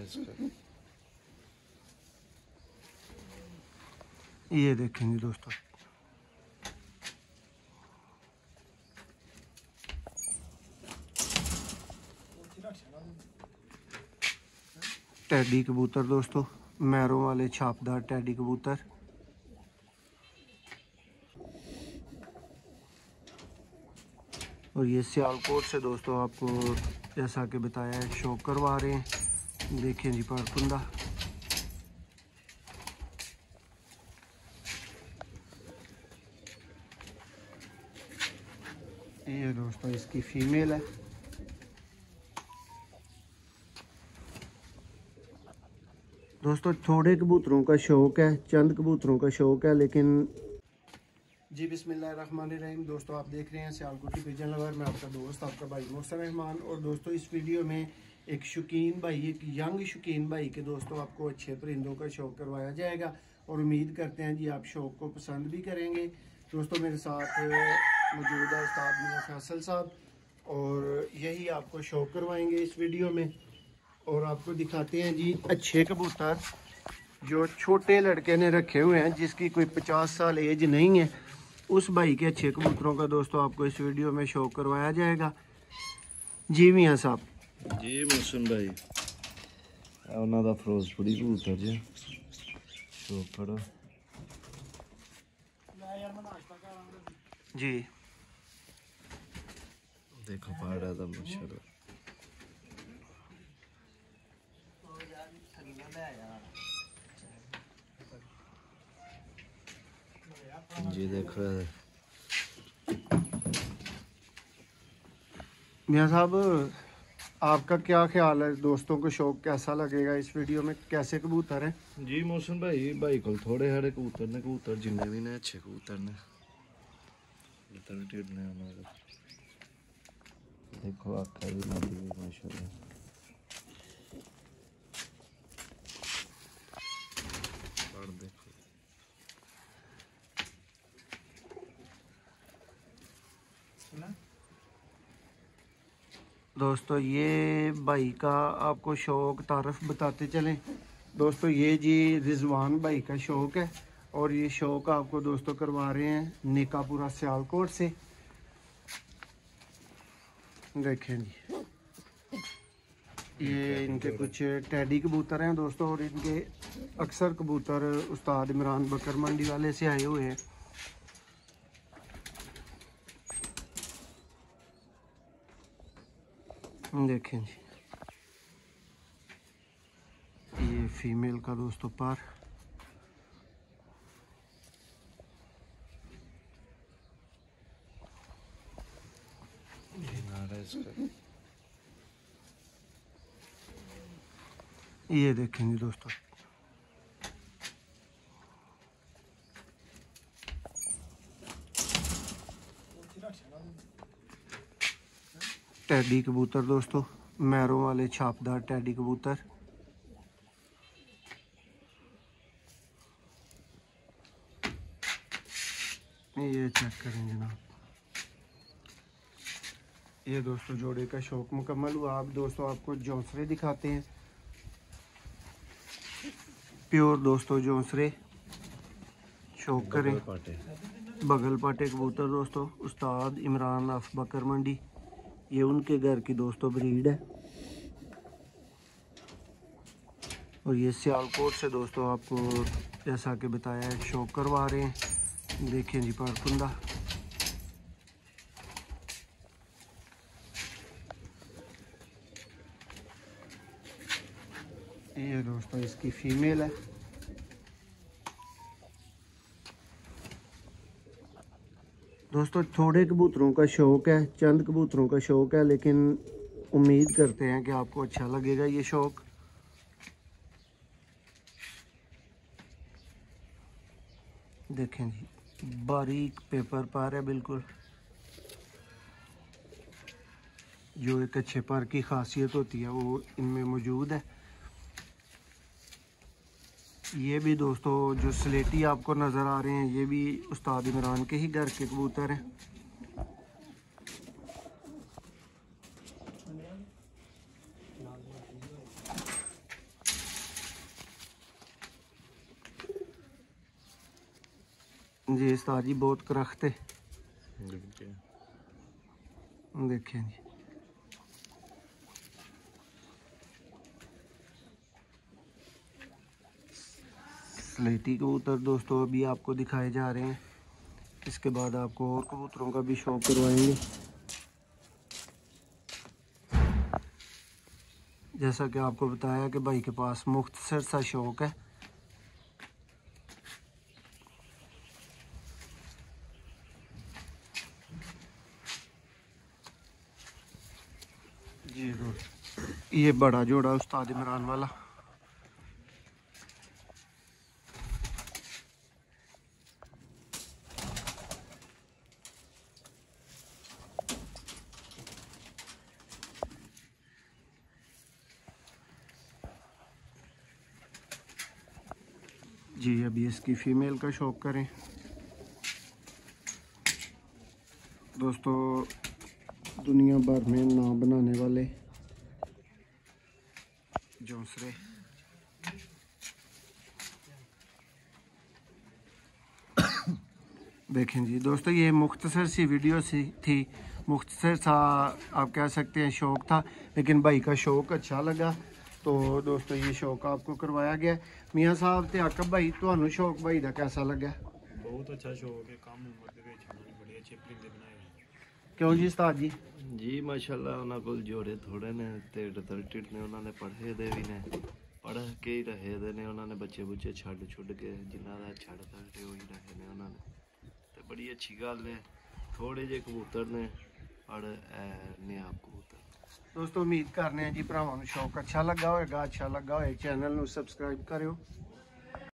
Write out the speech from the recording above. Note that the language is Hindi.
इसका। ये देखेंगे दोस्तों, टैडी कबूतर दोस्तों, मैरों वाले छापदार टैडी कबूतर। और ये सियालकोट से दोस्तों आपको जैसा कि बताया है शौक करवा रहे हैं। देखें जी पारकुंदा, ये दोस्तों इसकी फीमेल है। दोस्तों थोड़े कबूतरों का शौक है, चंद कबूतरों का शौक है, लेकिन जी बिस्मिल्लाहिर्रहमानिर्रहीम। दोस्तों आप देख रहे हैं सियालकोट की पिजन लवर। मैं आपका दोस्त, आपका भाई मोहसिन रहमान। और दोस्तों इस वीडियो में एक शौकीन भाई, एक यंग शौकीन भाई के दोस्तों आपको अच्छे परिंदों का शौक करवाया जाएगा। और उम्मीद करते हैं जी आप शौक को पसंद भी करेंगे। दोस्तों मेरे साथ मौजूद है उस्ताद मियां फैसल साहब, और यही आपको शौक करवाएंगे इस वीडियो में। और आपको दिखाते हैं जी अच्छे कबूतर जो छोटे लड़के ने रखे हुए हैं, जिसकी कोई 50 साल एज नहीं है, उस भाई के अच्छे कबूतरों का दोस्तों आपको इस वीडियो में शौक करवाया जाएगा। जी मियां साहब। जी मोहसिन भाई, उन्हों का फिरोजपुरी कबूतर जी शौक करो जी। देखो पाड़ा था माशाल्लाह। जी देखो मियां साहब, आपका क्या ख्याल है, दोस्तों को शौक कैसा लगेगा इस वीडियो में? कैसे कबूतर हैं? जी मोहसिन भाई, भाई को थोड़े हारे कबूतर ने, कबूतर जिन्ने भी ने अच्छे कबूतर ने, देखो आखा भी लगी हुई माशाल्लाह। देखो दोस्तों ये भाई का आपको शौक तारफ़ बताते चलें। दोस्तों ये जी रिजवान भाई का शौक है, और ये शौक आपको दोस्तों करवा रहे हैं नेकापुरा सियालकोट से। देखें जी, ये इनके कुछ टैडी कबूतर हैं दोस्तों, और इनके अक्सर कबूतर उस्ताद इमरान बकर मंडी वाले से आए हुए हैं। देखें जी, ये फीमेल का दोस्तों पार। ये देखेंगे दोस्तों, टैडी कबूतर दोस्तों, मैरों वाले छापदार टैडी कबूतर। ये चेक करें जनाब, ये दोस्तों जोड़े का शौक मुकम्मल हुआ। अब दोस्तों आपको जौंसरे दिखाते हैं, प्योर दोस्तों जौंसरे शौक करें। बगल पाटे कबूतर दोस्तों, उस्ताद इमरान अफ बकर मंडी, ये उनके घर की दोस्तों ब्रीड है। और ये सियालकोट से दोस्तों आपको जैसा कि बताया है शौक करवा रहे हैं। देखें जी पारकुंदा, ये दोस्तों इसकी फीमेल है। दोस्तों थोड़े कबूतरों का शौक है, चंद कबूतरों का शौक है, लेकिन उम्मीद करते हैं कि आपको अच्छा लगेगा ये शौक। देखें जी, बारीक पेपर पर है बिल्कुल, जो एक अच्छे पर की खासियत होती है वो इनमें मौजूद है। ये भी दोस्तों जो स्लेटी आपको नज़र आ रहे हैं, ये भी उस्ताद इमरान के ही घर के कबूतर हैं। जी उस्ताद जी बहुत करख्त है, देखिए देखें जी। स्लेटी कबूतर दोस्तों अभी आपको दिखाए जा रहे हैं, इसके बाद आपको और कबूतरों का भी शौक करवाएंगे। जैसा कि आपको बताया कि भाई के पास मुख्तसर सा शौक है। जी दोस्त ये बड़ा जोड़ा उस्ताद इमरान वाला। जी अभी इसकी फीमेल का शौक करें दोस्तों। दुनिया भर में नाम बनाने वाले जोंसरे देखें जी दोस्तों, ये मुख्तसर सी वीडियो सी थी, मुख्तसर सा आप कह सकते हैं शौक था, लेकिन भाई का शौक अच्छा लगा तो दोस्तों ये शौक आपको करवाया गया। मियाँ साहब ते आकब भाई ਤੁਹਾਨੂੰ शौक भाई का कैसा लगा? बहुत अच्छा शौक है, कम उम्र ਦੇ ਵਿੱਚ ਉਹਨਾਂ ਨੇ ਬੜੇ ਅੱਛੇ ਪਰਿੰਦੇ ਬਣਾਏ ਹੋਏ। क्यों जी उस्ताद जी? जी माशाल्लाह ਉਹਨਾਂ ਕੋਲ ਜੋੜੇ ਥੋੜੇ ਨੇ ਤੇ ਡਿਟਰਟਿਡ ਨੇ, ਉਹਨਾਂ ਨੇ ਪੜ੍ਹੇ ਦੇ ਵੀ ਨੇ, ਪੜ੍ਹ ਕੇ ਹੀ ਰਹੇ ਦੇ ਨੇ, ਉਹਨਾਂ ਨੇ ਬੱਚੇ ਬੁੱਚੇ ਛੱਡ ਕੇ ਜਿਨ੍ਹਾਂ ਦਾ ਛੱਡ ਸਕਦੇ ਉਹੀ ਰਹੇ ਨੇ ਉਹਨਾਂ ਨੇ, ਤੇ ਬੜੀ ਅੱਛੀ ਗੱਲ ਹੈ। ਥੋੜੇ ਜਿਹੇ ਕਬੂਤਰ ਨੇ ਪਰ ਨੇ ਆਪ ਕਬੂतर। दोस्तों उम्मीद करने हैं जी भरावां नूं शौक अच्छा लगा होएगा, अच्छा लगा होए चैनल नूं सबसक्राइब करियो।